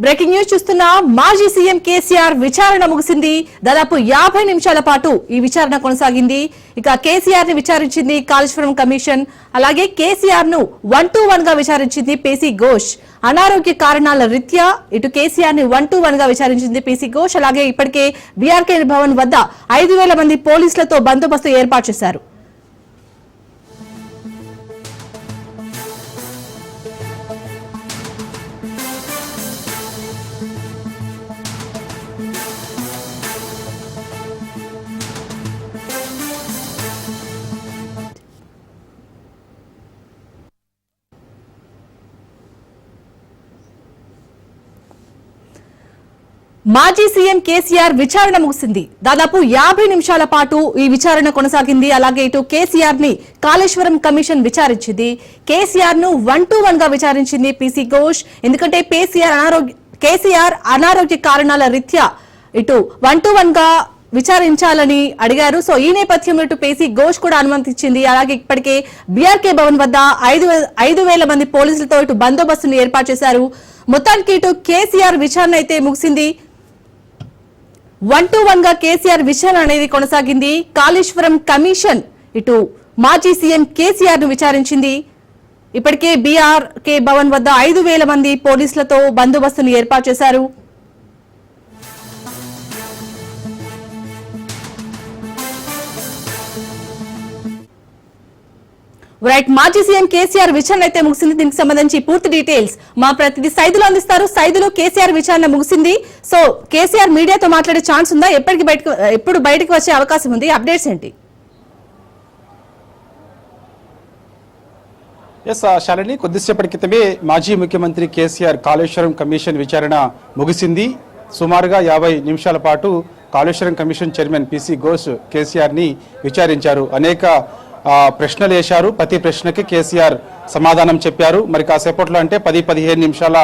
Breaking news చూస్తున్నా మాజీ CM KCR విచారణ ముగిసింది. దాదాపు 50 నిమిషాల పాటు ఈ విచారణ కొనసాగింది. ఇక కేసీఆర్ ని విచారించింది కాళేశ్వరం కమిషన్. అలాగే కేసీఆర్ ను 1-to-1 గా విచారించింది పీసీ ఘోష్. అనారోగ్య కారణాల రీత్యా ఇటు కేసీఆర్ ని 1-to-1 గా విచారించింది పీసీ ఘోష్. అలాగే ఇప్పటికే బీఆర్కే భవన్ వద్ద 5,000 మంది పోలీసులతో బందోబస్తు ఏర్పాటు చేశారు. మాజీ సీఎం కేసీఆర్ విచారణ ముగిసింది. దాదాపు 50 నిమిషాల పాటు ఈ విచారణ కొనసాగింది. అలాగే ఇటు కేసీఆర్ ని కాళేశ్వరం కమిషన్ విచారించింది. కేసీఆర్ ను 1-to-1 గా విచారించింది పీసీ ఘోష్. ఎందుకంటే కేసీఆర్ అనారోగ్య కారణాల రీత్యా ఇటు 1-to-1 గా విచారించాలని అడిగారు. సో ఈ నేపథ్యంలో ఇటు పీసీ ఘోష్ కూడా అనుమతించింది. అలాగే ఇప్పటికే బీఆర్కే భవన్ వద్ద 5,000 మంది పోలీసులతో ఇటు బందోబస్తును ఏర్పాటు చేశారు. మొత్తానికి ఇటు కేసీఆర్ విచారణ అయితే ముగిసింది. 1-to-1 గా కేసీఆర్ విచారణ అనేది కొనసాగింది. కాళేశ్వరం కమిషన్ ఇటు మాజీ సీఎం కేసీఆర్ ను విచారించింది. ఇప్పటికే బీఆర్కే భవన్ వద్ద 5,000 మంది పోలీసులతో బందోబస్తును ఏర్పాటు చేశారు. రైట్, మాజీ సీఎం కేసీఆర్ విచారణ అయితే ముగిసింది. దీనికి సంబంధించి పూర్తి డీటెయిల్స్ మా ప్రతినిధి సైదులు అందిస్తారు. సైదులు, కేసీఆర్ విచారణ ముగిసింది. సో కేసీఆర్ మీడియాతో మాట్లాడే ఛాన్స్ ఉందా? ఎప్పుడు బయటకు వచ్చే అవకాశం ఉంది? అప్డేట్స్ ఏంటి? శాలిని, కొద్దిసేపటి క్రితమే మాజీ ముఖ్యమంత్రి కేసీఆర్ కాళేశ్వరం కమిషన్ విచారణ ముగిసింది. సుమారుగా 50 నిమిషాల పాటు Kaleshwaram commission chairman PC Ghosh KCR ని విచారించారు. అనేక ప్రశ్నలు వేశారు. ప్రతి ప్రశ్నకి కేసీఆర్ సమాధానం చెప్పారు. మరి కాసేపట్లో అంటే 10-15 నిమిషాల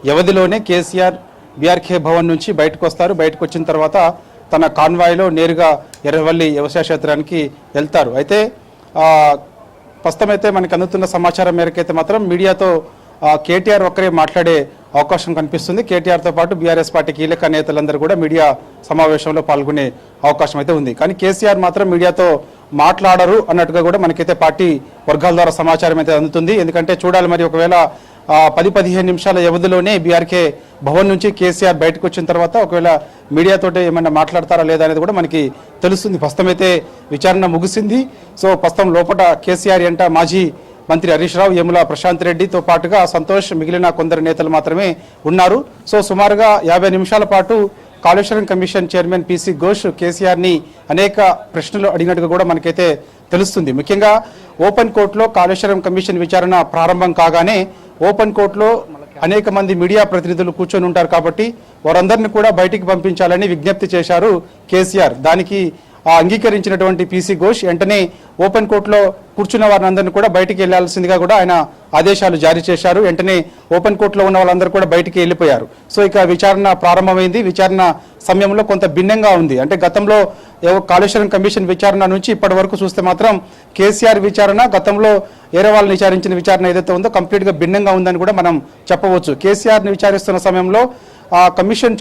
వ్యవధిలోనే కేసీఆర్ బీఆర్కే భవన్ నుంచి బయటకు వస్తారు. బయటకు వచ్చిన తర్వాత తన కాన్వాయ్లో నేరుగా ఎర్రవల్లి వ్యవసాయ క్షేత్రానికి వెళ్తారు. అయితే ప్రస్తుతం అయితే మనకు అందుతున్న సమాచారం మేరకు అయితే మాత్రం మీడియాతో కేటీఆర్ ఒక్కరే మాట్లాడే అవకాశం కనిపిస్తుంది. కేటీఆర్తో పాటు బీఆర్ఎస్ పార్టీ కీలక నేతలందరూ కూడా మీడియా సమావేశంలో పాల్గొనే అవకాశం అయితే ఉంది. కానీ కేసీఆర్ మాత్రం మీడియాతో మాట్లాడరు అన్నట్టుగా కూడా మనకైతే పార్టీ వర్గాల ద్వారా సమాచారం అయితే అందుతుంది. ఎందుకంటే చూడాలి, మరి ఒకవేళ 10-15 నిమిషాల వ్యవధిలోనే బీఆర్కే భవన్ నుంచి కేసీఆర్ బయటకు వచ్చిన తర్వాత ఒకవేళ మీడియాతోటి ఏమైనా మాట్లాడతారా లేదా అనేది కూడా మనకి తెలుస్తుంది. ప్రస్తుతం అయితే విచారణ ముగిసింది. సో ప్రస్తుతం లోపల కేసీఆర్ ఎంట మాజీ మంత్రి హరీష్ రావు, యముల ప్రశాంత్ రెడ్డితో పాటుగా సంతోష్, మిగిలిన కొందరు నేతలు మాత్రమే ఉన్నారు. సో సుమారుగా 50 నిమిషాల పాటు Kaleshwaram commission chairman PC Ghosh KCR ని అనేక ప్రశ్నలు అడిగినట్టుగా కూడా మనకైతే తెలుస్తుంది. ముఖ్యంగా ఓపెన్ కోర్టులో కాళేశ్వరం కమిషన్ విచారణ ప్రారంభం కాగానే ఓపెన్ కోర్టులో అనేక మంది మీడియా ప్రతినిధులు కూర్చొని ఉంటారు కాబట్టి వారందరినీ కూడా బయటికి పంపించాలని విజ్ఞప్తి చేశారు కేసీఆర్. దానికి అంగీకరించినటువంటి పీసీ ఘోష్ వెంటనే ఓపెన్ కోర్టులో కూర్చున్న వారందరినీ కూడా బయటికి వెళ్లాల్సిందిగా కూడా ఆయన ఆదేశాలు జారీ చేశారు. వెంటనే ఓపెన్ కోర్టులో ఉన్న వాళ్ళందరూ కూడా బయటికి వెళ్ళిపోయారు. సో ఇక విచారణ ప్రారంభమైంది. విచారణ సమయంలో కొంత భిన్నంగా ఉంది. అంటే గతంలో కాళేశ్వరం కమిషన్ విచారణ నుంచి ఇప్పటి వరకు చూస్తే మాత్రం కేసీఆర్ విచారణ గతంలో వేరే వాళ్ళని విచారించిన విచారణ ఏదైతే ఉందో కంప్లీట్ గా భిన్నంగా ఉందని కూడా మనం చెప్పవచ్చు. కేసీఆర్ ని విచారిస్తున్న సమయంలో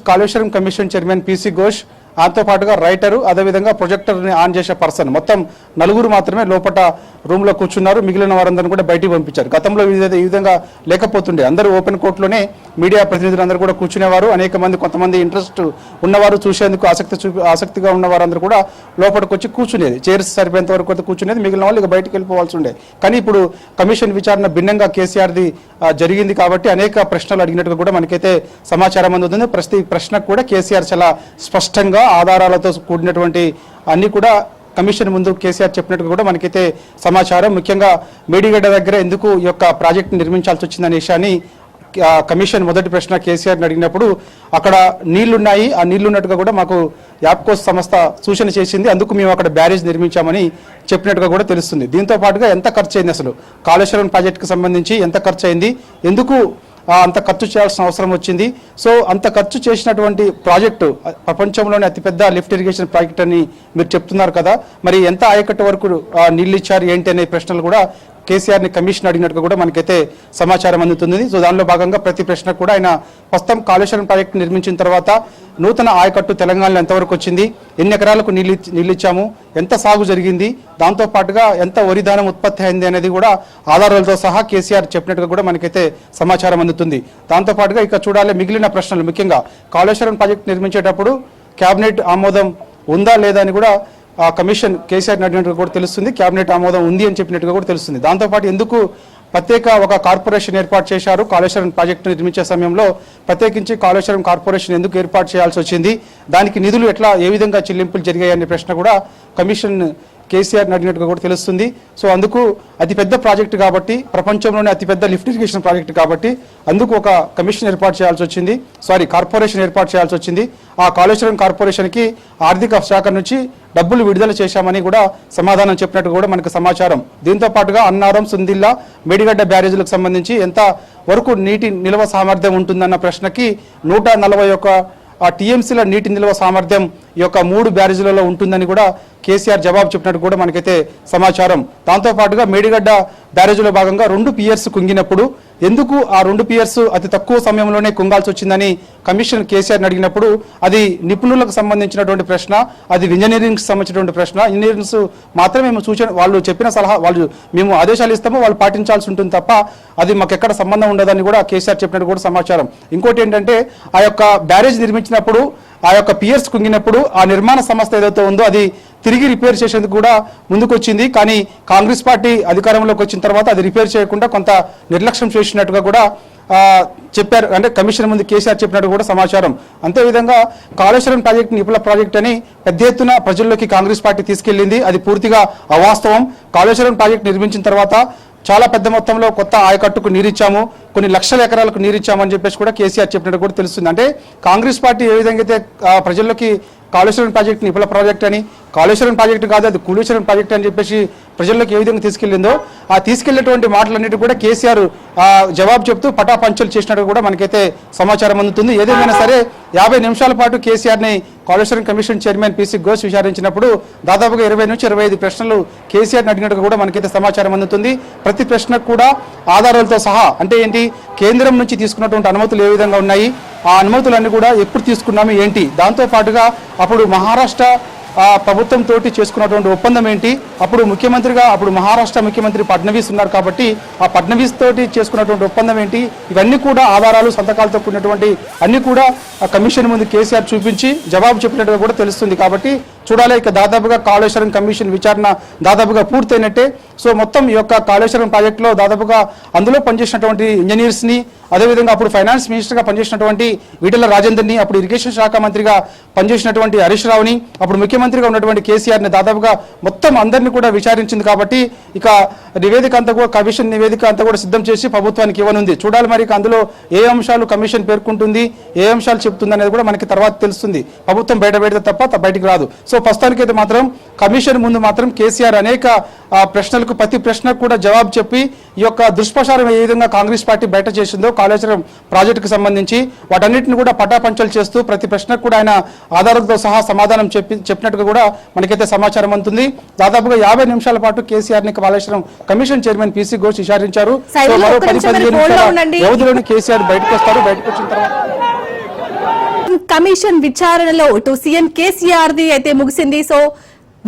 Kaleshwaram commission chairman PC Ghosh, ఆతో పాటుగా రైటరు, అదేవిధంగా ప్రొజెక్టర్ని ఆన్ చేసే పర్సన్, మొత్తం 4 మాత్రమే లోపల రూమ్లో కూర్చున్నారు. మిగిలిన వారందరినీ కూడా బయటికి పంపించారు. గతంలో ఈ విధంగా లేకపోతుండే. అందరూ ఓపెన్ కోర్టులోనే మీడియా ప్రతినిధులందరూ కూడా కూర్చునేవారు. అనేక మంది, కొంతమంది ఇంట్రెస్ట్ ఉన్నవారు, చూసేందుకు ఆసక్తిగా ఉన్న వారందరూ కూడా లోపలికి వచ్చి కూర్చునేది. చైర్స్ సరిపోయేంత వరకు కూర్చునేది. మిగిలిన వాళ్ళు ఇక బయటికి వెళ్ళిపోవాల్సి ఉండే. కానీ ఇప్పుడు కమిషన్ విచారణ భిన్నంగా కేసీఆర్ది జరిగింది కాబట్టి అనేక ప్రశ్నలు అడిగినట్టుగా కూడా మనకైతే సమాచారం అందుతుంది. ప్రతి ప్రశ్నకు కూడా కేసీఆర్ చాలా స్పష్టంగా ఆధారాలతో కూడినటువంటి అన్ని కూడా కమిషన్ ముందు కేసీఆర్ చెప్పినట్టు కూడా మనకైతే సమాచారం. ముఖ్యంగా మేడిగడ్డ దగ్గర ఎందుకు ఈ యొక్క ప్రాజెక్టు నిర్మించాల్సి వచ్చిందనే విషయాన్ని కమిషన్ మొదటి ప్రశ్న కేసీఆర్ని అడిగినప్పుడు అక్కడ నీళ్లున్నాయి, ఆ నీళ్లున్నట్టుగా కూడా మాకు యాప్కోస్ సంస్థ సూచన చేసింది, అందుకు మేము అక్కడ బ్యారేజ్ నిర్మించామని చెప్పినట్టుగా కూడా తెలుస్తుంది. దీంతో పాటుగా ఎంత ఖర్చు అయింది, అసలు కాళేశ్వరం ప్రాజెక్టుకు సంబంధించి ఎంత ఖర్చు అయింది, ఎందుకు అంత ఖర్చు చేయాల్సిన అవసరం వచ్చింది, సో అంత ఖర్చు చేసినటువంటి ప్రాజెక్టు ప్రపంచంలోనే అతిపెద్ద లిఫ్ట్ ఇరిగేషన్ ప్రాజెక్ట్ అని మీరు చెప్తున్నారు కదా, మరి ఎంత ఆయకట్టు వరకు నీళ్ళు ఇచ్చారు ఏంటి అనే ప్రశ్నలు కూడా కేసీఆర్ ని కమిషన్ అడిగినట్టుగా కూడా మనకైతే సమాచారం అందుతుంది. సో దానిలో భాగంగా ప్రతి ప్రశ్న కూడా ఆయన ప్రస్తుతం కాళేశ్వరం ప్రాజెక్టు నిర్మించిన తర్వాత నూతన ఆయకట్టు తెలంగాణలో ఎంతవరకు వచ్చింది, ఎన్ని ఎకరాలకు నీళ్ళు ఇచ్చాము, ఎంత సాగు జరిగింది, దాంతో పాటుగా ఎంత వరి ధాన్యం ఉత్పత్తి అయింది అనేది కూడా ఆధారాలతో సహా కేసీఆర్ చెప్పినట్టుగా కూడా మనకైతే సమాచారం అందుతుంది. దాంతో పాటుగా ఇక చూడాలి మిగిలిన ప్రశ్నలు, ముఖ్యంగా కాళేశ్వరం ప్రాజెక్టు నిర్మించేటప్పుడు కేబినెట్ ఆమోదం ఉందా లేదా అని కూడా ఆ కమిషన్ కేసీఆర్ అడిగినట్టుగా కూడా తెలుస్తుంది. కేబినెట్ ఆమోదం ఉంది అని చెప్పినట్టుగా కూడా తెలుస్తుంది. దాంతోపాటు ఎందుకు ప్రత్యేక ఒక కార్పొరేషన్ ఏర్పాటు చేశారు, కాళేశ్వరం ప్రాజెక్టు నిర్మించే సమయంలో ప్రత్యేకించి కాళేశ్వరం కార్పొరేషన్ ఎందుకు ఏర్పాటు చేయాల్సి వచ్చింది, దానికి నిధులు ఏ విధంగా చెల్లింపులు జరిగాయనే ప్రశ్న కూడా కమిషన్ కేసీఆర్ అడిగినట్టుగా కూడా తెలుస్తుంది. సో అందుకు అతిపెద్ద ప్రాజెక్టు కాబట్టి, ప్రపంచంలోనే అతిపెద్ద లిఫ్ట్ ఇరిగేషన్ ప్రాజెక్టు కాబట్టి అందుకు ఒక కమిషన్ ఏర్పాటు చేయాల్సి వచ్చింది, కార్పొరేషన్ ఏర్పాటు చేయాల్సి వచ్చింది. ఆ కాళేశ్వరం కార్పొరేషన్కి ఆర్థిక శాఖ నుంచి డబ్బులు విడుదల చేశామని కూడా సమాధానం చెప్పినట్టు కూడా మనకు సమాచారం. దీంతో పాటుగా అన్నారం, సుందిల్లా, మేడిగడ్డ బ్యారేజీలకు సంబంధించి ఎంత వరకు నీటి నిల్వ సామర్థ్యం ఉంటుందన్న ప్రశ్నకి 141 టీఎంసీల నీటి నిల్వ సామర్థ్యం ఈ యొక్క 3 బ్యారేజీలలో ఉంటుందని కూడా కేసీఆర్ జవాబు చెప్పినట్టు కూడా మనకైతే సమాచారం. దాంతో పాటుగా మేడిగడ్డ బ్యారేజీలో భాగంగా 2 పియర్స్ కుంగినప్పుడు ఎందుకు ఆ 2 పియర్స్ అతి తక్కువ సమయంలోనే కుంగాల్సి వచ్చిందని కమిషన్ కేసీఆర్ అడిగినప్పుడు అది నిపుణులకు సంబంధించినటువంటి ప్రశ్న, అది ఇంజనీరింగ్ సంబంధించినటువంటి ప్రశ్న. ఇంజనీరింగ్స్ మాత్రమే మేము వాళ్ళు చెప్పిన సలహా, మేము ఆదేశాలు ఇస్తామో వాళ్ళు పాటించాల్సి ఉంటుంది తప్ప అది మాకు ఎక్కడ సంబంధం ఉండదని కూడా కేసీఆర్ చెప్పినట్టు కూడా సమాచారం. ఇంకోటి ఏంటంటే ఆ యొక్క బ్యారేజ్ నిర్మించినప్పుడు ఆ యొక్క పియర్స్ కుంగినప్పుడు ఆ నిర్మాణ సంస్థ ఏదైతే ఉందో అది తిరిగి రిపేర్ చేసేందుకు కూడా ముందుకొచ్చింది. కానీ కాంగ్రెస్ పార్టీ అధికారంలోకి వచ్చిన తర్వాత అది రిపేర్ చేయకుండా కొంత నిర్లక్ష్యం చేసినట్టుగా కూడా చెప్పారు. అంటే కమిషన్ ముందు కేసీఆర్ చెప్పినట్టు కూడా సమాచారం. అంతేవిధంగా కాళేశ్వరం ప్రాజెక్టు నిపుల ప్రాజెక్ట్ అని పెద్ద ఎత్తున ప్రజల్లోకి కాంగ్రెస్ పార్టీ తీసుకెళ్లింది. అది పూర్తిగా అవాస్తవం. కాళేశ్వరం ప్రాజెక్టు నిర్మించిన తర్వాత చాలా పెద్ద మొత్తంలో కొత్త ఆయకట్టుకు నీరిచ్చాము, కొన్ని లక్షల ఎకరాలకు నీరిచ్చామని చెప్పేసి కూడా కేసీఆర్ చెప్పినట్టు కూడా తెలుస్తుంది. అంటే కాంగ్రెస్ పార్టీ ఏ విధంగా అయితే ప్రజల్లోకి కాళేశ్వరం ప్రాజెక్టు నిపుల ప్రాజెక్ట్ అని, కాళేశ్వరం ప్రాజెక్టు కాదు అది కూలేశ్వరం ప్రాజెక్ట్ అని చెప్పేసి ప్రజల్లోకి ఏ విధంగా తీసుకెళ్లిందో ఆ తీసుకెళ్లేటువంటి మాటలన్నిటి కూడా కేసీఆర్ జవాబు చెప్తూ పటాపంచలు చేసినట్టు కూడా మనకైతే సమాచారం అందుతుంది. ఏదేమైనా సరే 50 నిమిషాల పాటు కేసీఆర్ని Kaleshwaram commission chairman PC Ghosh విచారించినప్పుడు దాదాపుగా 20 నుంచి 25 ప్రశ్నలు కేసీఆర్ని అడిగినట్టుగా కూడా మనకైతే సమాచారం అందుతుంది. ప్రతి ప్రశ్నకు కూడా ఆధారాలతో సహా, అంటే ఏంటి, కేంద్రం నుంచి తీసుకున్నటువంటి అనుమతులు ఏ విధంగా ఉన్నాయి, ఆ అనుమతులన్నీ కూడా ఎప్పుడు తీసుకున్నాము ఏంటి, దాంతో పాటుగా అప్పుడు మహారాష్ట్ర ప్రభుత్వంతో చేసుకున్నటువంటి ఒప్పందం ఏంటి, అప్పుడు మహారాష్ట్ర ముఖ్యమంత్రి ఫడ్నవీస్ ఉన్నారు కాబట్టి ఆ ఫడ్నవీస్ తోటి చేసుకున్నటువంటి ఒప్పందం ఏంటి, ఇవన్నీ కూడా ఆధారాలు సంతకాలతో కూడినటువంటి అన్ని కూడా కమిషన్ ముందు కేసీఆర్ చూపించి జవాబు చెప్పినట్టుగా కూడా తెలుస్తుంది. కాబట్టి చూడాలి, ఇక దాదాపుగా కాళేశ్వరం కమిషన్ విచారణ దాదాపుగా పూర్తయినట్టే. సో మొత్తం ఈ యొక్క కాళేశ్వరం ప్రాజెక్టులో దాదాపుగా అందులో పనిచేసినటువంటి ఇంజనీర్స్ని, అదేవిధంగా అప్పుడు ఫైనాన్స్ మినిస్టర్గా పనిచేసినటువంటి ఈటెల రాజేందర్ని, అప్పుడు ఇరిగేషన్ శాఖ మంత్రిగా పనిచేసినటువంటి హరీష్ రావుని, అప్పుడు ముఖ్యమంత్రిగా ఉన్నటువంటి కేసీఆర్ని దాదాపుగా మొత్తం అందరినీ కూడా విచారించింది. కాబట్టి ఇక నివేదిక అంతా కూడా కమిషన్ నివేదిక అంతా కూడా సిద్ధం చేసి ప్రభుత్వానికి ఇవ్వనుంది. చూడాలి మరి అందులో ఏ అంశాలు కమిషన్ పేర్కొంటుంది, ఏ అంశాలు చెప్తుంది అనేది కూడా మనకి తర్వాత తెలుస్తుంది. ప్రభుత్వం బయట పెడితే తప్ప బయటికి రాదు. సో ప్రస్తుతానికైతే మాత్రం కమిషన్ ముందు మాత్రం కేసీఆర్ అనేక ప్రశ్నలకు ప్రతి ప్రశ్నకు కూడా జవాబు చెప్పి ఈ యొక్క దుష్ప్రచారం ఏ విధంగా కాంగ్రెస్ పార్టీ బయట చేసిందో కాళేశ్వరం ప్రాజెక్టుకు సంబంధించి వాటన్నిటిని కూడా పటాపంచలు చేస్తూ ప్రతి ప్రశ్నకు కూడా ఆయన ఆధారాలతో సహా సమాధానం చెప్పినట్టుగా కూడా మనకైతే సమాచారం అందుతుంది. దాదాపుగా 50 నిమిషాల పాటు కేసీఆర్ ని Kaleshwaram commission chairman PC Ghosh విచారించారు. మరో 10-15 నిమిషాల వ్యవధిలోనే కేసీఆర్ బయటకు వస్తారు. బయటకు వచ్చిన తర్వాత కమిషన్ విచారణలో ఇటు సీఎం కేసీఆర్ ది అయితే ముగిసింది. సో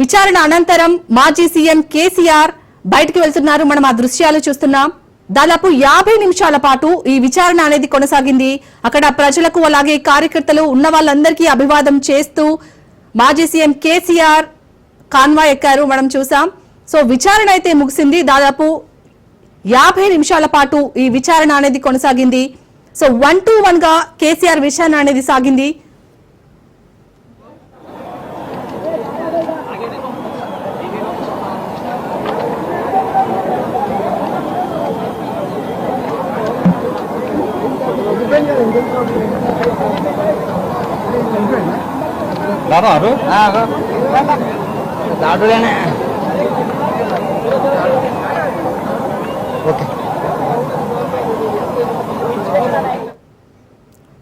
విచారణ అనంతరం మాజీ సీఎం కేసీఆర్ బయటకు వెళ్తున్నారు. మనం ఆ దృశ్యాలు చూస్తున్నాం. దాదాపు 50 నిమిషాల పాటు ఈ విచారణ అనేది కొనసాగింది. అక్కడ ప్రజలకు అలాగే కార్యకర్తలు ఉన్న వాళ్ళందరికీ అభివాదం చేస్తూ మాజీ సీఎం కేసీఆర్ కాన్వాయ్ ఎక్కారు, మనం చూసాం. సో విచారణ అయితే ముగిసింది. దాదాపు 50 నిమిషాల పాటు ఈ విచారణ అనేది కొనసాగింది. సో 1-to-1 గా కేసీఆర్ విచారణ అనేది సాగింది.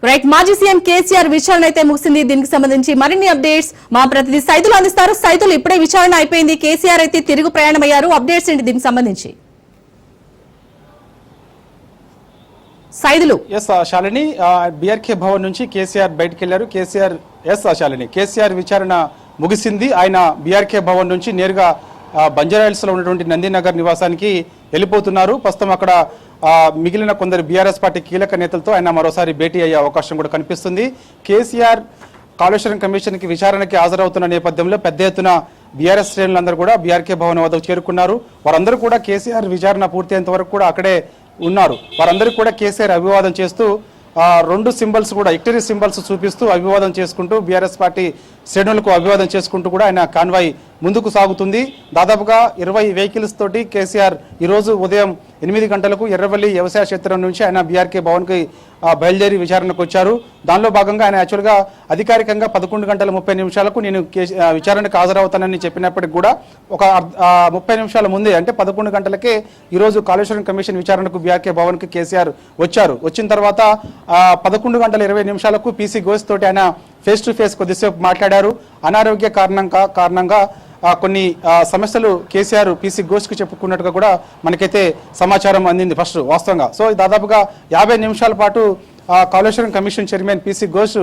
రైట్, మాజీ సీఎం కేసీఆర్ విచారణ అయితే ముగిసింది. దీనికి సంబంధించి మరిన్ని అప్డేట్స్ మా ప్రతినిధి సైదులు అందిస్తారు. సైదులు, ఇప్పుడే విచారణ అయిపోయింది, కేసీఆర్ అయితే తిరుగు ప్రయాణం అయ్యారు. అప్డేట్స్ ఏంటి దీనికి సంబంధించి? సైదులు. ఎస్ శాలిని, బీఆర్కే భవన్ నుంచి కేసీఆర్ బయటకు వెళ్లారు. శాలిని కేసీఆర్ విచారణ ముగిసింది. ఆయన బీఆర్కే భవన్ నుంచి నేరుగా బంజారాహిల్స్ లో ఉన్నటువంటి నందినగర్ నివాసానికి వెళ్ళిపోతున్నారు. ప్రస్తుతం అక్కడ మిగిలిన కొందరు బీఆర్ఎస్ పార్టీ కీలక నేతలతో ఆయన మరోసారి భేటీ అయ్యే అవకాశం కూడా కనిపిస్తుంది. కేసీఆర్ కాళేశ్వరం కమిషన్ కి విచారణకి హాజరవుతున్న నేపథ్యంలో పెద్ద ఎత్తున బీఆర్ఎస్ శ్రేణులందరూ కూడా బీఆర్కే భవన్ వద్దకు చేరుకున్నారు. వారందరూ కూడా కేసీఆర్ విచారణ పూర్తయ్యేంత వరకు కూడా అక్కడే ఉన్నారు. వారందరికీ కూడా కేసీఆర్ అభివాదం చేస్తూ రెండు సింబల్స్ కూడా విక్టరీ సింబల్స్ చూపిస్తూ అభివాదం చేసుకుంటూ బీఆర్ఎస్ పార్టీ శ్రేణులకు అభివాదం చేసుకుంటూ కూడా ఆయన కాన్వాయ్ ముందుకు సాగుతుంది. దాదాపుగా 20 వెహికల్స్ తోటి కేసీఆర్ ఈరోజు ఉదయం 8 గంటలకు ఎర్రవల్లి వ్యవసాయ క్షేత్రం నుంచి ఆయన బీఆర్కే భవన్కి బయలుదేరి విచారణకు వచ్చారు. దానిలో భాగంగా ఆయన యాక్చువల్గా అధికారికంగా 11:30 నేను విచారణకు హాజరవుతానని చెప్పినప్పటికి కూడా ఒక 30 నిమిషాల ముందే అంటే 11 గంటలకే ఈరోజు కాళేశ్వరం కమిషన్ విచారణకు బీఆర్కే భవన్కి కేసీఆర్ వచ్చారు. వచ్చిన తర్వాత 11:20 పీసీ ఘోష్ తోటి ఆయన ఫేస్ టు ఫేస్ కొద్దిసేపు మాట్లాడారు. అనారోగ్య కారణంగా కొన్ని సమస్యలు కేసీఆర్ పీసీ ఘోష్కి చెప్పుకున్నట్టుగా కూడా మనకైతే సమాచారం అందింది ఫస్ట్ వాస్తవంగా. సో దాదాపుగా 50 నిమిషాల పాటు Kaleshwaram commission chairman PC Ghosh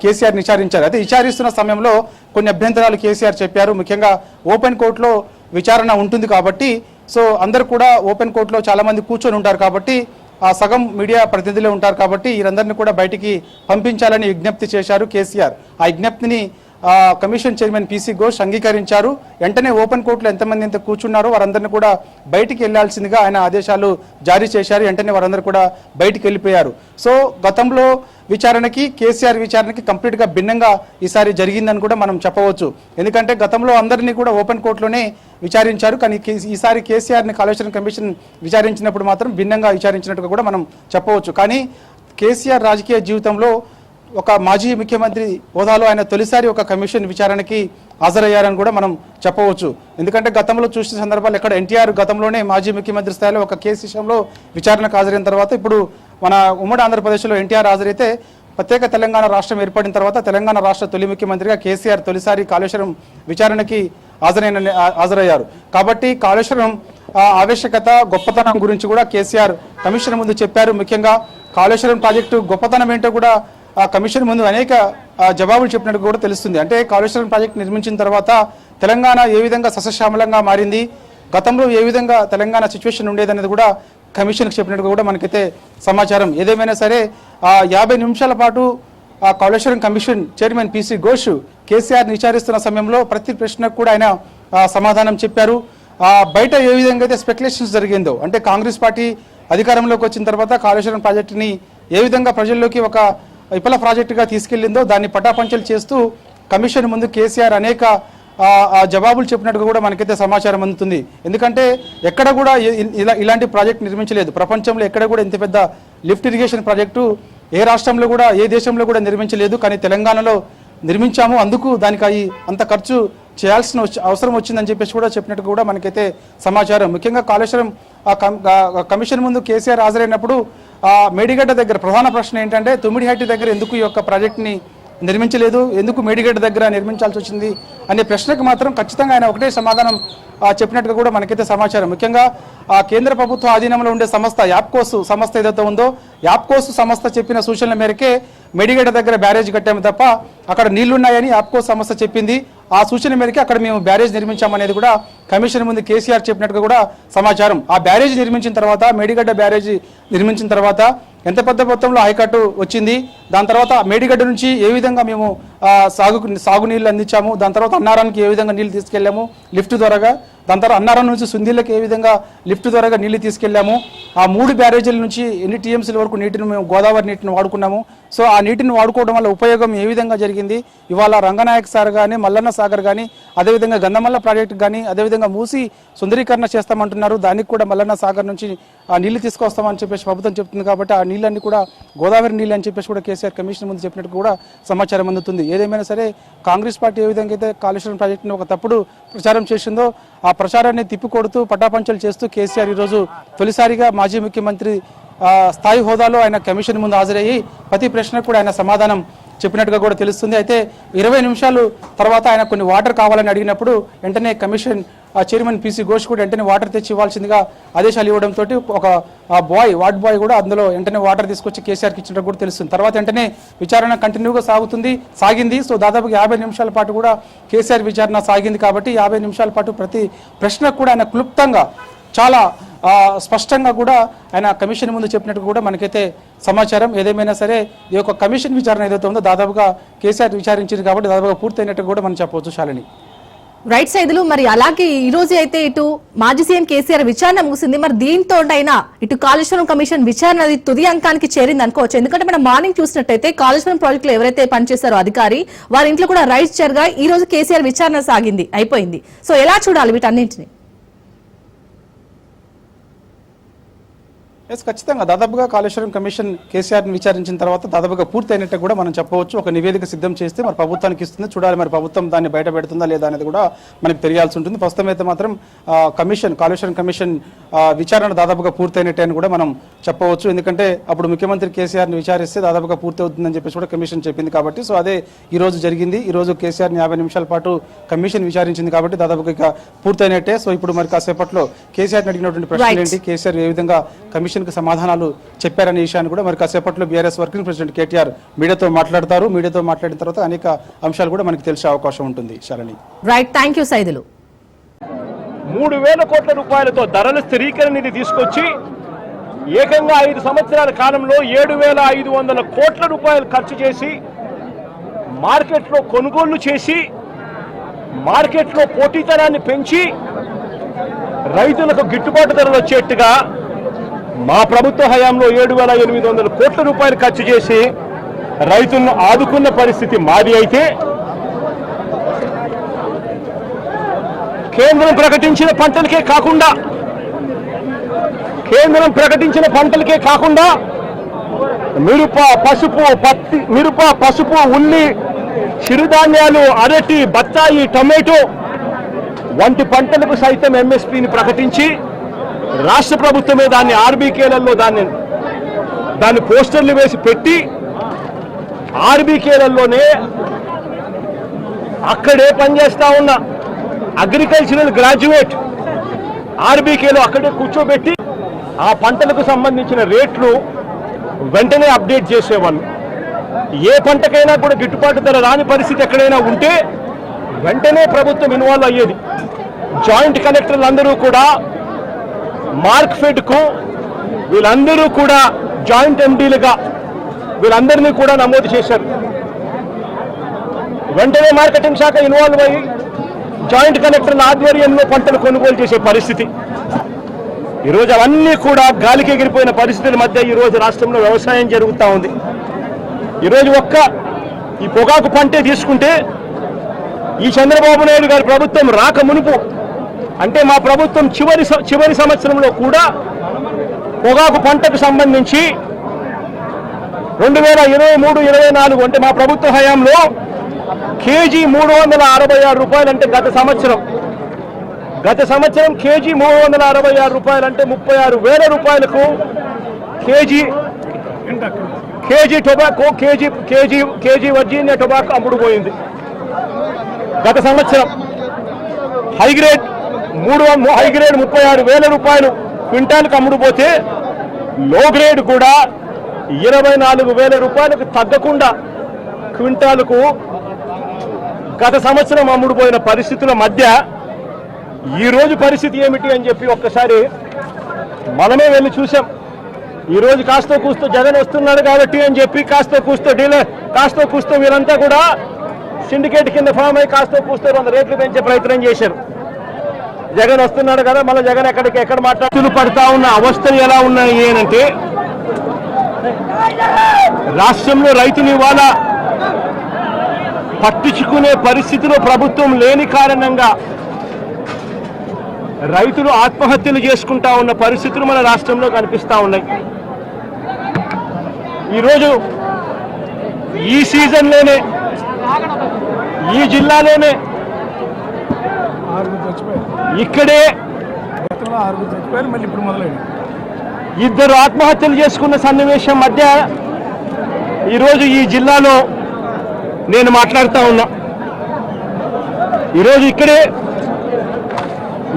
KCR విచారించారు. అయితే విచారిస్తున్న సమయంలో కొన్ని అభ్యంతరాలు కేసీఆర్ చెప్పారు. ముఖ్యంగా ఓపెన్ కోర్టులో విచారణ ఉంటుంది కాబట్టి, సో అందరూ కూడా ఓపెన్ కోర్టులో చాలా మంది కూర్చొని ఉంటారు కాబట్టి సగం మీడియా ప్రతినిధులే ఉంటారు కాబట్టి వీరందరినీ కూడా బయటికి పంపించాలని విజ్ఞప్తి చేశారు కేసీఆర్. ఆ విజ్ఞప్తిని కమిషన్ చైర్మన్ పీసీ ఘోష్ అంగీకరించారు. వెంటనే ఓపెన్ కోర్టులో ఎంతమంది కూర్చున్నారో వారందరినీ కూడా బయటికి వెళ్లాల్సిందిగా ఆయన ఆదేశాలు జారీ చేశారు. వెంటనే వారందరూ కూడా బయటికి వెళ్ళిపోయారు. సో గతంలో విచారణకి కేసీఆర్ విచారణకి కంప్లీట్గా భిన్నంగా ఈసారి జరిగిందని కూడా మనం చెప్పవచ్చు. ఎందుకంటే గతంలో అందరినీ కూడా ఓపెన్ కోర్టులోనే విచారించారు. కానీ ఈసారి కేసీఆర్ని కాళేశ్వరం కమిషన్ విచారించినప్పుడు మాత్రం భిన్నంగా విచారించినట్టుగా కూడా మనం చెప్పవచ్చు. కానీ కేసీఆర్ రాజకీయ జీవితంలో ఒక మాజీ ముఖ్యమంత్రి హోదాలో ఆయన తొలిసారి ఒక కమిషన్ విచారణకి హాజరయ్యారని కూడా మనం చెప్పవచ్చు. ఎందుకంటే గతంలో చూసిన సందర్భాలు ఎక్కడ ఎన్టీఆర్ గతంలోనే మాజీ ముఖ్యమంత్రి స్థాయిలో ఒక కేసు విషయంలో విచారణకు హాజరైన తర్వాత ఇప్పుడు మన ఉమ్మడి ఆంధ్రప్రదేశ్లో ఎన్టీఆర్ హాజరైతే ప్రత్యేక తెలంగాణ రాష్ట్రం ఏర్పడిన తర్వాత తెలంగాణ రాష్ట్ర తొలి ముఖ్యమంత్రిగా కేసీఆర్ తొలిసారి కాళేశ్వరం విచారణకి హాజరయ్యారు. కాబట్టి కాళేశ్వరం ఆవశ్యకత గొప్పతనం గురించి కూడా కేసీఆర్ కమిషన్ ముందు చెప్పారు. ముఖ్యంగా కాళేశ్వరం ప్రాజెక్టు గొప్పతనం ఏంటో కూడా కమిషన్ ముందు అనేక జవాబులు చెప్పినట్టు కూడా తెలుస్తుంది. అంటే కాళేశ్వరం ప్రాజెక్టు నిర్మించిన తర్వాత తెలంగాణ ఏ విధంగా సస్యశ్యామలంగా మారింది, గతంలో ఏ విధంగా తెలంగాణ సిచ్యువేషన్ ఉండేదనేది కూడా కమిషన్కి చెప్పినట్టు కూడా మనకైతే సమాచారం. ఏదేమైనా సరే 50 నిమిషాల పాటు Kaleshwaram commission chairman PC Ghosh KCR విచారిస్తున్న సమయంలో ప్రతి ప్రశ్నకు కూడా ఆయన సమాధానం చెప్పారు. బయట ఏ విధంగా అయితే స్పెక్యులేషన్స్ జరిగిందో, అంటే కాంగ్రెస్ పార్టీ అధికారంలోకి వచ్చిన తర్వాత కాళేశ్వరం ప్రాజెక్టుని ఏ విధంగా ప్రజల్లోకి ఒక విఫల ప్రాజెక్టుగా తీసుకెళ్లిందో దాన్ని పటాపంచలు చేస్తూ కమిషన్ ముందు కేసీఆర్ అనేక జవాబులు చెప్పినట్టుగా కూడా మనకైతే సమాచారం అందుతుంది. ఎందుకంటే ఎక్కడ కూడా ఇలాంటి ప్రాజెక్ట్ నిర్మించలేదు. ప్రపంచంలో ఎక్కడ కూడా ఇంత పెద్ద లిఫ్ట్ ఇరిగేషన్ ప్రాజెక్టు ఏ రాష్ట్రంలో కూడా ఏ దేశంలో కూడా నిర్మించలేదు. కానీ తెలంగాణలో నిర్మించాము, అందుకు దానికి అంత ఖర్చు చేయాల్సిన అవసరం వచ్చిందని చెప్పేసి కూడా చెప్పినట్టు కూడా మనకైతే సమాచారం. ముఖ్యంగా కాళేశ్వరం కమిషన్ ముందు కేసీఆర్ హాజరైనప్పుడు మేడిగడ్డ దగ్గర ప్రధాన ప్రశ్న ఏంటంటే తుమ్మిడిహట్టి దగ్గర ఎందుకు ఈ యొక్క ప్రాజెక్ట్ని నిర్మించలేదు, ఎందుకు మేడిగడ్డ దగ్గర నిర్మించాల్సి వచ్చింది అనే ప్రశ్నకు మాత్రం ఖచ్చితంగా ఆయన ఒకటే సమాధానం చెప్పినట్టుగా కూడా మనకైతే సమాచారం. ముఖ్యంగా కేంద్ర ప్రభుత్వ ఆధీనంలో ఉండే సంస్థ యాప్కోస్ సంస్థ ఏదైతే ఉందో యాప్కోస్ సంస్థ చెప్పిన సూచనల మేరకే మేడిగడ్డ దగ్గర బ్యారేజ్ కట్టాము తప్ప అక్కడ నీళ్లున్నాయని యాప్కోస్ సంస్థ చెప్పింది. ఆ సూచన మేరకే అక్కడ మేము బ్యారేజ్ నిర్మించామనేది కూడా కమిషన్ ముందు కేసీఆర్ చెప్పినట్టుగా కూడా సమాచారం. ఆ బ్యారేజ్ నిర్మించిన తర్వాత మేడిగడ్డ బ్యారేజ్ నిర్మించిన తర్వాత ఎంత పెద్ద మొత్తంలో హైకట్టు వచ్చింది, దాని తర్వాత మేడిగడ్డ నుంచి ఏ విధంగా మేము సాగునీళ్ళు అందించాము, దాని తర్వాత అన్నారానికి ఏ విధంగా నీళ్ళు తీసుకెళ్ళాము లిఫ్ట్ ద్వారాగా, దాని తర్వాత అన్నారం నుంచి సుందీళ్ళకి ఏ విధంగా లిఫ్ట్ ద్వారాగా నీళ్లు తీసుకెళ్ళాము, ఆ 3 బ్యారేజీల నుంచి ఎన్ని టీఎంసీల వరకు నీటిని మేము గోదావరి నీటిని వాడుకున్నాము. సో ఆ నీటిని వాడుకోవడం వల్ల ఉపయోగం ఏ విధంగా జరిగింది, ఇవాళ రంగనాయక సార్ కానీ మల్లన్న సాగర్ కానీ అదేవిధంగా గంధమల్ల ప్రాజెక్టు కానీ అదేవిధంగా మూసి సుందరీకరణ చేస్తామంటున్నారు, దానికి కూడా మల్లన్న సాగర్ నుంచి ఆ నీళ్లు తీసుకొస్తామని చెప్పేసి ప్రభుత్వం చెప్తుంది. కాబట్టి ఆ నీళ్ళన్నీ కూడా గోదావరి నీళ్ళు అని చెప్పేసి కూడా కేసీఆర్ కమిషన్ ముందు చెప్పినట్టు కూడా సమాచారం అందుతుంది. ఏదేమైనా సరే కాంగ్రెస్ పార్టీ ఏ విధంగా అయితే కాళేశ్వరం ప్రాజెక్టును ఒక తప్పుడు ప్రచారం చేసిందో ఆ ప్రచారాన్ని తిప్పికొడుతూ పటాపంచలు చేస్తూ కేసీఆర్ ఈరోజు తొలిసారిగా మాజీ ముఖ్యమంత్రి స్థాయి హోదాలో ఆయన కమిషన్ ముందు హాజరయ్యి ప్రతి ప్రశ్నకు కూడా ఆయన సమాధానం చెప్పినట్టుగా కూడా తెలుస్తుంది. అయితే 20 నిమిషాలు తర్వాత ఆయన కొన్ని వాటర్ కావాలని అడిగినప్పుడు వెంటనే కమిషన్ చైర్మన్ పీసీ ఘోష్ కూడా వెంటనే వాటర్ తెచ్చి ఇవ్వాల్సిందిగా ఆదేశాలు ఇవ్వడంతో ఒక వార్డ్ బాయ్ కూడా అందులో వెంటనే వాటర్ తీసుకొచ్చి కేసీఆర్కి ఇచ్చినట్టు కూడా తెలుస్తుంది. తర్వాత వెంటనే విచారణ కంటిన్యూగా సాగింది. సో దాదాపుగా 50 నిమిషాల పాటు కూడా కేసీఆర్ విచారణ సాగింది. కాబట్టి 50 నిమిషాల పాటు ప్రతి ప్రశ్నకు కూడా ఆయన క్లుప్తంగా చాలా స్పష్టంగా కూడా ఆయన కమిషన్ ముందు చెప్పినట్టు కూడా మనకైతే సమాచారం. ఏదేమైనా సరే ఈ యొక్క కమిషన్ విచారణ ఏదైతే ఉందో దాదాపుగా కేసీఆర్ విచారించింది కాబట్టి దాదాపుగా పూర్తయినట్టు కూడా మనం చెప్పవచ్చు. శాలిని రైట్ సైదులు, మరి అలాగే ఈ రోజు అయితే ఇటు మాజీ సీఎం కేసీఆర్ విచారణ ముగిసింది. మరి దీంతో అయినా ఇటు కాళేశ్వరం కమిషన్ విచారణ తుది అంకానికి చేరింది అనుకోవచ్చు. ఎందుకంటే మనం మార్నింగ్ చూసినట్టయితే కాళేశ్వరం ప్రాజెక్టులో ఎవరైతే పనిచేశారో అధికారి వారి ఇంట్లో కూడా రైట్స్ జరగా ఈ రోజు కేసీఆర్ విచారణ అయిపోయింది. సో ఎలా చూడాలి వీటన్నింటినీ? ఖచ్చితంగా దాదాపుగా కాళేశ్వరం కమిషన్ కేసీఆర్ని విచారించిన తర్వాత దాదాపుగా పూర్తయినట్టు కూడా మనం చెప్పవచ్చు. ఒక నివేదిక సిద్ధం చేస్తే మరి ప్రభుత్వానికి ఇస్తుంది, చూడాలి మరి ప్రభుత్వం దాన్ని బయట పెడుతుందా లేదా అనేది కూడా మనకు తెలియాల్సి ఉంటుంది. ప్రస్తుతం అయితే మాత్రం కాళేశ్వరం కమిషన్ విచారణ దాదాపుగా పూర్తయినట్టే అని కూడా మనం చెప్పవచ్చు. ఎందుకంటే అప్పుడు ముఖ్యమంత్రి కేసీఆర్ని విచారిస్తే దాదాపుగా పూర్తి అవుతుందని చెప్పేసి కూడా కమిషన్ చెప్పింది కాబట్టి సో అదే ఈ రోజు జరిగింది. ఈ రోజు కేసీఆర్ని 50 నిమిషాల పాటు కమిషన్ విచారించింది కాబట్టి దాదాపుగా ఇక పూర్తయినట్టే. సో ఇప్పుడు మరి కాసేపట్లో కేసీఆర్ని అడిగినటువంటి ప్రశ్నలు ఏంటి, కేసీఆర్ ఏ విధంగా కమిషన్ సమాధానాలు చెప్పారనే విషయాన్ని కూడా మరి కాసేపట్లో బీఆర్ఎస్ వర్కింగ్ ప్రెసిడెంట్ కేటీఆర్ మీడియాతో మాట్లాడతారు. మీడియాతో మాట్లాడిన తర్వాత అనేక అంశాలు కూడా మనకి తెలిసే అవకాశం ఉంటుంది. Shalini right, thank you Saidulu. 3,000 కోట్ల రూపాయలతో ధరల స్థిరీకరణ నిధి తీసుకొచ్చి ఏకంగా 5 సంవత్సరాల కాలంలో 7,500 కోట్ల రూపాయలు ఖర్చు చేసి మార్కెట్లో కొనుగోళ్లు చేసి మార్కెట్లో పోటీతనాన్ని పెంచి రైతులకు గిట్టుబాటు ధరలు వచ్చేట్టుగా మా ప్రభుత్వ హయాంలో 7,800 కోట్ల రూపాయలు ఖర్చు చేసి రైతులను ఆదుకున్న పరిస్థితి మాది. అయితే కేంద్రం ప్రకటించిన పంటలకే కాకుండా మిరప, పసుపు, ఉల్లి, చిరుధాన్యాలు, అరటి, బత్తాయి, టొమాటో వంటి పంటలకు సైతం ఎంఎస్పీని ప్రకటించి రాష్ట్ర ప్రభుత్వమే దాన్ని ఆర్బీకేలలో దాన్ని పోస్టర్లు వేసి పెట్టి ఆర్బీకేలలోనే అక్కడే పనిచేస్తా ఉన్న అగ్రికల్చరల్ గ్రాడ్యుయేట్ ఆర్బీకేలో అక్కడే కూర్చోబెట్టి ఆ పంటలకు సంబంధించిన రేట్లు వెంటనే అప్డేట్ చేసేవాళ్ళు. ఏ పంటకైనా కూడా గిట్టుబాటు ధర రాని పరిస్థితి ఎక్కడైనా ఉంటే వెంటనే ప్రభుత్వం ఇన్వాల్వ్ అయ్యేది. జాయింట్ కలెక్టర్లు అందరూ కూడా మార్క్ఫెడ్కు వీళ్ళందరూ కూడా జాయింట్ ఎండీలుగా వీళ్ళందరినీ కూడా నమోదు చేశారు. వెంటనే మార్కెటింగ్ శాఖ ఇన్వాల్వ్ అయ్యి జాయింట్ కలెక్టర్ల ఆధ్వర్యంలో పంటలు కొనుగోలు చేసే పరిస్థితి. ఈరోజు అవన్నీ కూడా గాలికి ఎగిరిపోయిన పరిస్థితుల మధ్య ఈరోజు రాష్ట్రంలో వ్యవసాయం జరుగుతూ ఉంది. ఈరోజు ఈ పొగాకు పంటే తీసుకుంటే ఈ చంద్రబాబు నాయుడు గారి ప్రభుత్వం రాక మునుపు అంటే మా ప్రభుత్వం చివరి సంవత్సరంలో కూడా పొగాకు పంటకు సంబంధించి 2023-24 అంటే మా ప్రభుత్వ హయాంలో కేజీ 366 రూపాయలు అంటే గత సంవత్సరం కేజీ 366 రూపాయలు అంటే 36,000 రూపాయలకు KG tobacco KG Virginia tobacco అమ్ముడుపోయింది. గత సంవత్సరం హైగ్రేడ్ 36,000 రూపాయలు క్వింటాల్కి అమ్ముడుపోతే లో గ్రేడ్ కూడా 24,000 రూపాయలకు తగ్గకుండా క్వింటాలకు గత సంవత్సరం అమ్ముడుపోయిన పరిస్థితుల మధ్య ఈరోజు పరిస్థితి ఏమిటి అని చెప్పి ఒక్కసారి మనమే వెళ్ళి చూసాం. ఈరోజు కాస్తో కూస్తో జగన్ వస్తున్నాడు కాబట్టి అని చెప్పి కాస్తో కూస్తో వీరంతా కూడా సిండికేట్ కింద ఫామ్ అయి కాస్తో కూస్తో 100 రేట్లు పెంచే ప్రయత్నం చేశారు. జగన్ వస్తున్నాడు కదా, మళ్ళీ జగన్ ఎక్కడ మాట్లాడుతూ పడతా ఉన్న అవస్థలు ఎలా ఉన్నాయి అంటే రాష్ట్రంలో రైతులు ఇవాళ పట్టించుకునే పరిస్థితిలో ప్రభుత్వం లేని కారణంగా రైతులు ఆత్మహత్యలు చేసుకుంటా ఉన్న పరిస్థితులు మన రాష్ట్రంలో కనిపిస్తా ఉన్నాయి. ఈరోజు ఈ సీజన్లోనే ఈ జిల్లాలోనే ఇక్కడే 2 ఆత్మహత్యలు చేసుకున్న సన్నివేశం మధ్య ఈరోజు ఈ జిల్లాలో నేను మాట్లాడుతూ ఉన్నా. ఈరోజు ఇక్కడే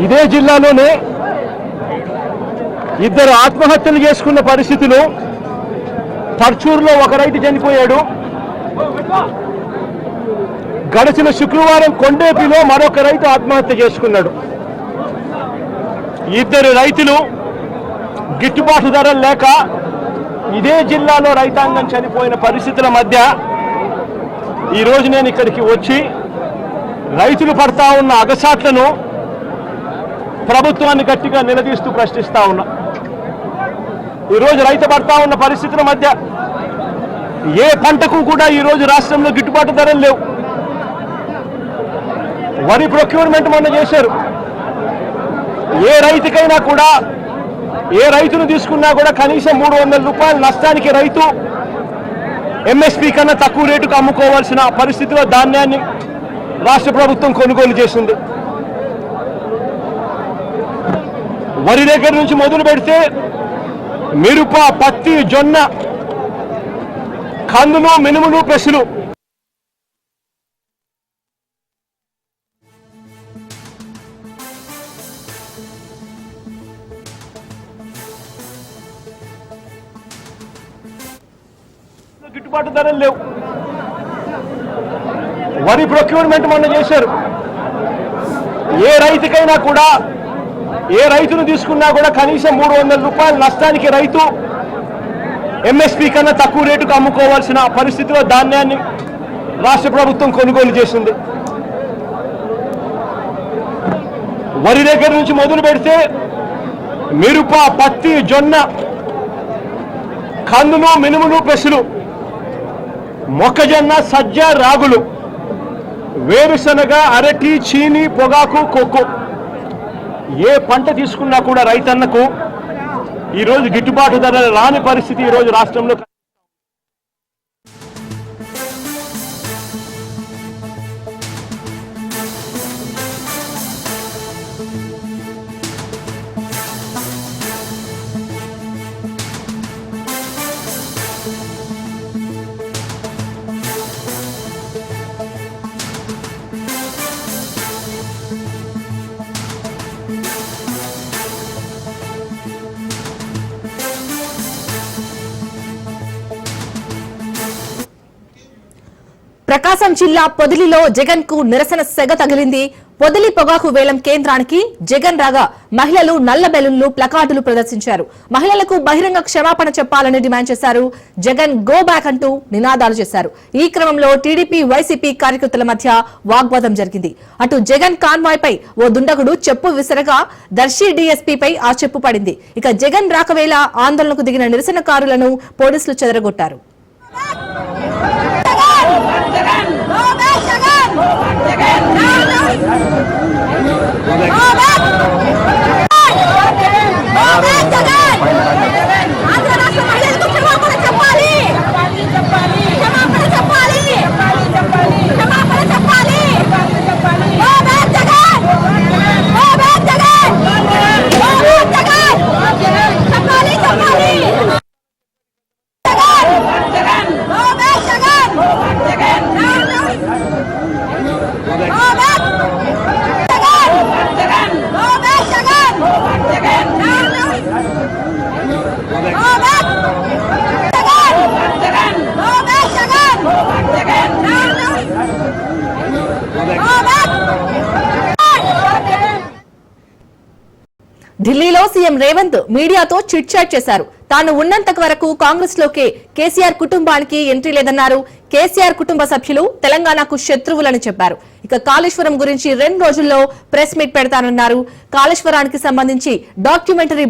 ఇదే జిల్లాలోనే ఇద్దరు ఆత్మహత్యలు చేసుకున్న పరిస్థితులు. పర్చూరులో ఒక రైతు చనిపోయాడు. గడిచిన శుక్రవారం కొండేపిలో మరొక రైతు ఆత్మహత్య చేసుకున్నాడు. ఇద్దరు రైతులు గిట్టుబాటు ధరలు లేక ఇదే జిల్లాలో రైతాంగం చనిపోయిన పరిస్థితుల మధ్య ఈరోజు నేను ఇక్కడికి వచ్చి రైతులు పడతా ఉన్న అగసాట్లను ప్రభుత్వాన్ని గట్టిగా నిలదీస్తూ ప్రశ్నిస్తా ఉన్నా. ఈరోజు రైతు పడతా ఉన్న పరిస్థితుల మధ్య ఏ పంటకు కూడా ఈరోజు రాష్ట్రంలో గిట్టుబాటు ధరలు లేవు. వరి ప్రొక్యూర్మెంట్ మొన్న చేశారు. ఏ రైతుకైనా కూడా ఏ రైతును తీసుకున్నా కూడా కనీసం 300 రూపాయల నష్టానికి రైతు ఎంఎస్పీ కన్నా తక్కువ రేటుకు అమ్ముకోవాల్సిన పరిస్థితిలో ధాన్యాన్ని రాష్ట్ర ప్రభుత్వం కొనుగోలు చేసింది. వరి దగ్గర నుంచి మొదలు పెడితే మిరప, పత్తి, జొన్న, కందులు, మినుములు, పెసలు గిట్టుబాటు ధరలు లేవు. వరి ప్రొక్యూర్మెంట్ మొన్న చేశారు. ఏ రైతుకైనా కూడా ఏ రైతును తీసుకున్నా కూడా కనీసం 300 రూపాయల నష్టానికి రైతు ఎంఎస్పీ కన్నా తక్కువ రేటుకు అమ్ముకోవాల్సిన పరిస్థితిలో ధాన్యాన్ని రాష్ట్ర ప్రభుత్వం కొనుగోలు చేసింది. వరి దగ్గర నుంచి మొదలు పెడితే మిరప, పత్తి, జొన్న, కందులు, మినుములు, పెసలు, మొక్కజొన్న, సజ్జ, రాగులు, వేరుశనగ, అరటి, చీని, పొగాకు, కొక్కు ఏ పంట తీసుకున్నా కూడా రైతన్నకు ఈరోజు గిట్టుబాటు ధర రాని పరిస్థితి ఈరోజు రాష్ట్రంలో. ప్రకాశం జిల్లా పొదిలిలో జగన్ కు నిరసన సెగ తగిలింది. పొదిలి పొగాకు వేలం కేంద్రానికి జగన్ రాగా మహిళలు నల్ల బెలూన్లు, ప్లకార్డులు ప్రదర్శించారు. మహిళలకు బహిరంగ క్షమాపణ చెప్పాలని డిమాండ్ చేశారు. జగన్ గో బ్యాక్ అంటూ నినాదాలు చేశారు. ఈ క్రమంలో టీడీపీ, వైసీపీ కార్యకర్తల మధ్య వాగ్వాదం జరిగింది. అటు జగన్ కాన్వాయ్ పై ఓ దుండగుడు చెప్పు విసరగా దర్శి డీఎస్పీపై ఆ చెప్పు పడింది. ఇక జగన్ రాకవేళ ఆందోళనకు దిగిన నిరసనకారులను పోలీసులు చెదరగొట్టారు. ఢిల్లీలో సీఎం రేవంత్ మీడియాతో చిట్ చాట్ చేశారు. తాను ఉన్నంత వరకు కాంగ్రెస్ లోకే కేసీఆర్ కుటుంబానికి ఎంట్రీ లేదన్నారు. కేసీఆర్ కుటుంబ సభ్యులు తెలంగాణకు శత్రువులని చెప్పారు. ఇక కాళేశ్వరం గురించి 2 రోజుల్లో ప్రెస్ మీట్ పెడతానన్నారు. కాళేశ్వరానికి సంబంధించి డాక్యుమెంటరీ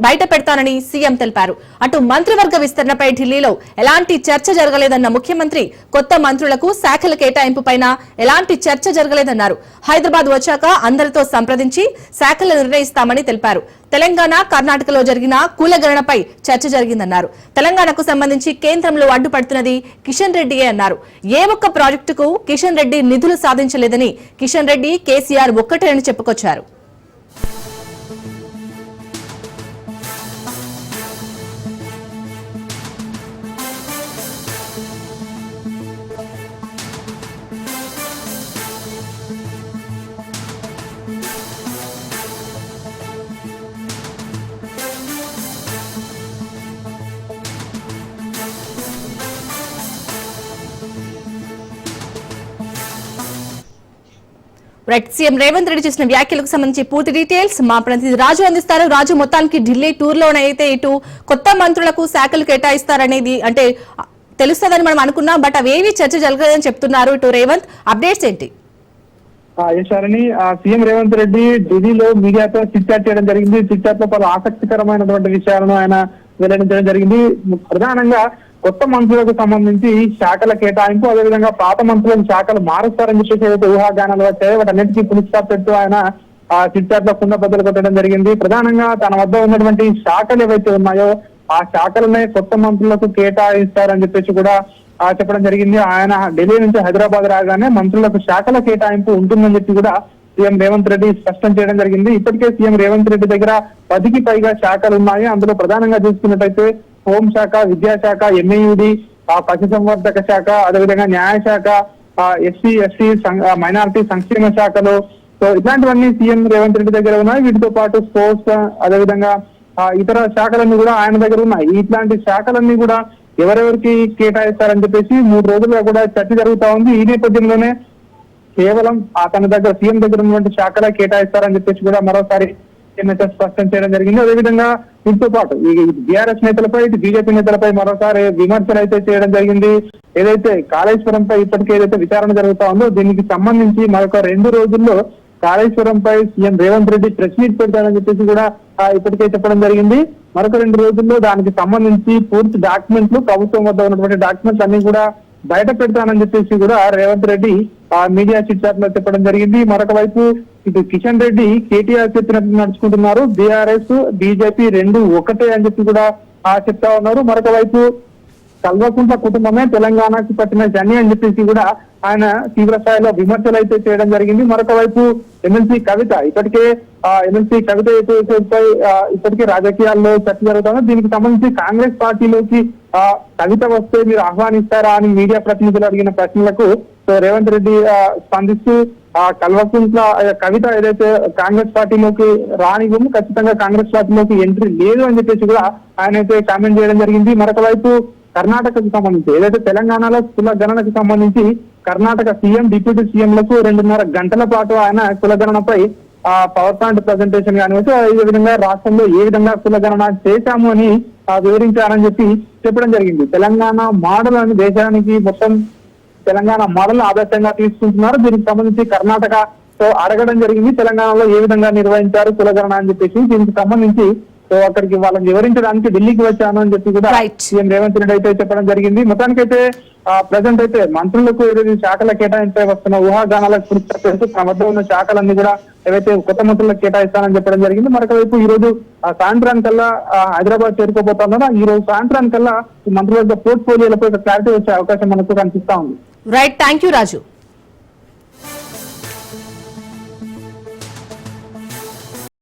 బయట పెడతానని సీఎం తెలిపారు. అటు మంత్రివర్గ విస్తరణపై ఢిల్లీలో ఎలాంటి చర్చ జరగలేదన్న ముఖ్యమంత్రి కొత్త మంత్రులకు శాఖల కేటాయింపుపైన ఎలాంటి చర్చ జరగలేదన్నారు. హైదరాబాద్ వచ్చాక అందరితో సంప్రదించి శాఖలు నిర్ణయిస్తామని తెలిపారు. తెలంగాణ, కర్ణాటకలో జరిగిన కులగణనపై చర్చ జరిగిందన్నారు. తెలంగాణకు సంబంధించి కేంద్రంలో అడ్డుపడుతున్నది కిషన్ రెడ్డియే అన్నారు. ఏ ఒక్క ప్రాజెక్టుకు కిషన్ రెడ్డి నిధులు సాధించలేదని కిషన్ రెడ్డి, కేసీఆర్ ఒక్కటే అని చెప్పుకొచ్చారు. రైట్, సీఎం రేవంత్ రెడ్డి చేసిన వ్యాఖ్యలకు సంబంధించి పూర్తి డీటెయిల్స్ మా ప్రతినిధి రాజు అందిస్తారు. రాజు, మొత్తానికి ఢిల్లీ టూర్ లోనైతే ఇటు కొత్త మంత్రులకు శాఖలు కేటాయిస్తారనేది అంటే తెలుస్తుందని మనం అనుకున్నాం, బట్ అవేవి చర్చ జరగదని చెప్తున్నారు ఇటు రేవంత్. అప్డేట్స్ ఏంటి? యశారిని సీఎం రేవంత్ రెడ్డి ఢిల్లీలో మీడియాతో చిట్చాట్ చేయడం జరిగింది. చిట్చాట్ లో పలు ఆసక్తికరమైనటువంటి విషయాలను ఆయన వెల్లడించడం జరిగింది. ప్రధానంగా కొత్త మంత్రులకు సంబంధించి శాఖల కేటాయింపు, అదేవిధంగా పాత మంత్రులకు శాఖలు మారుస్తారని చెప్పేసి ఏదైతే ఊహాగానాలు వచ్చాయో వాటన్నిటికీ పునఃస్థాపన పెడుతూ ఆయన చిట్చాట్ లో కుండ బద్దలు కొట్టడం జరిగింది. ప్రధానంగా తన వద్ద ఉన్నటువంటి శాఖలు ఏవైతే ఉన్నాయో ఆ శాఖలనే కొత్త మంత్రులకు కేటాయిస్తారని చెప్పేసి కూడా చెప్పడం జరిగింది. ఆయన ఢిల్లీ నుంచి హైదరాబాద్ రాగానే మంత్రులకు శాఖల కేటాయింపు ఉంటుందని చెప్పి కూడా సీఎం రేవంత్ రెడ్డి స్పష్టం చేయడం జరిగింది. ఇప్పటికే సీఎం రేవంత్ రెడ్డి దగ్గర 10కి పైగా శాఖలు ఉన్నాయి. అందులో ప్రధానంగా చూసుకున్నట్టయితే హోంశాఖ, విద్యాశాఖ, ఎంఏయుడి, పశుసంవర్ధక శాఖ, అదేవిధంగా న్యాయశాఖ, ఎస్సీ ఎస్టీ మైనారిటీ సంక్షేమ శాఖలు, సో ఇట్లాంటివన్నీ సీఎం రేవంత్ రెడ్డి దగ్గర ఉన్నాయి. వీటితో పాటు స్పోర్ట్స్, అదేవిధంగా ఇతర శాఖలన్నీ కూడా ఆయన దగ్గర ఉన్నాయి. ఇట్లాంటి శాఖలన్నీ కూడా ఎవరెవరికి కేటాయిస్తారని చెప్పేసి 3 రోజులుగా కూడా చర్చ జరుగుతా ఉంది. ఈ నేపథ్యంలోనే కేవలం తన దగ్గర సీఎం దగ్గర ఉన్నటువంటి శాఖలే కేటాయిస్తారని చెప్పేసి కూడా మరోసారి స్పష్టం చేయడం జరిగింది. అదేవిధంగా దీంతో పాటు ఈ బీఆర్ఎస్ నేతలపై, బీజేపీ నేతలపై మరోసారి విమర్శలు అయితే చేయడం జరిగింది. ఏదైతే కాళేశ్వరంపై ఇప్పటికే ఏదైతే విచారణ జరుగుతా ఉందో దీనికి సంబంధించి మరొక 2 రోజుల్లో కాళేశ్వరంపై CM Revanth Reddy press meet పెడతారని చెప్పేసి కూడా ఇప్పటికే చెప్పడం జరిగింది. మరొక 2 రోజుల్లో దానికి సంబంధించి పూర్తి డాక్యుమెంట్లు, ప్రభుత్వం వద్ద ఉన్నటువంటి డాక్యుమెంట్స్ అన్ని కూడా బయట పెడతానని చెప్పేసి కూడా రేవంత్ రెడ్డి మీడియా చిట్చాట్ లో చెప్పడం జరిగింది. మరొక వైపు ఇటు కిషన్ రెడ్డి కేటీఆర్ చెప్పినట్టు నడుచుకుంటున్నారు. బీఆర్ఎస్, బీజేపీ రెండు ఒకటే అని చెప్పి కూడా చెప్తా ఉన్నారు. మరొక వైపు కల్వకుంట్ల కుటుంబమే తెలంగాణకి పట్టిన జని అని చెప్పేసి కూడా ఆయన తీవ్ర స్థాయిలో విమర్శలు అయితే చేయడం జరిగింది. మరొక వైపు ఎమ్మెల్సీ కవిత ఇప్పటికే ఇప్పటికే రాజకీయాల్లో చర్చ జరుగుతుంది. దీనికి సంబంధించి కాంగ్రెస్ పార్టీలోకి కవిత వస్తే మీరు ఆహ్వానిస్తారా అని మీడియా ప్రతినిధులు అడిగిన ప్రశ్నలకు రేవంత్ రెడ్డి స్పందిస్తూ కల్వకుంట్ల కవిత ఏదైతే కాంగ్రెస్ పార్టీలోకి రానివ్వము, ఖచ్చితంగా కాంగ్రెస్ పార్టీలోకి ఎంట్రీ లేదు అని చెప్పేసి కూడా ఆయన అయితే కామెంట్ చేయడం జరిగింది. మరొక వైపు కర్ణాటకకు సంబంధించి ఏదైతే తెలంగాణలో కుల గణనకు సంబంధించి కర్ణాటక సీఎం, డిప్యూటీ సీఎంలకు 2.5 గంటల పాటు ఆయన కులగణనపై పవర్ పాయింట్ ప్రజెంటేషన్ కానివచ్చు, అదే విధంగా రాష్ట్రంలో ఏ విధంగా కులగణన చేశాము అని వివరించారని చెప్పడం జరిగింది. తెలంగాణ మోడల్ అని దేశానికి మొత్తం తెలంగాణ మోడల్ ఆదర్శంగా తీసుకుంటున్నారు. దీనికి సంబంధించి కర్ణాటకతో అడగడం జరిగింది, తెలంగాణలో ఏ విధంగా నిర్వహించారు కులగణన అని చెప్పేసి. దీనికి సంబంధించి అక్కడికి వాళ్ళని వివరించడానికి ఢిల్లీకి వచ్చాను అని చెప్పి కూడా సీఎం రేవంత్ రెడ్డి అయితే చెప్పడం జరిగింది. మొత్తానికైతే ప్రజెంట్ అయితే మంత్రులకు ఏదైతే శాఖల కేటాయింపై వస్తున్న ఊహాగానాలకు పూర్తి తన వద్ద ఉన్న శాఖలన్నీ కూడా ఏవైతే కొత్త మంత్రులకు కేటాయిస్తానని చెప్పడం జరిగింది. మరొక వైపు ఈ రోజు సాయంత్రానికల్లా హైదరాబాద్ చేరుకోబోతున్నారా, ఈ రోజు సాయంత్రానికల్లా మంత్రుల పోర్ట్ఫోలియోలపై క్లారిటీ వచ్చే అవకాశం మనకు కనిపిస్తా ఉంది. Right, thank you Raju.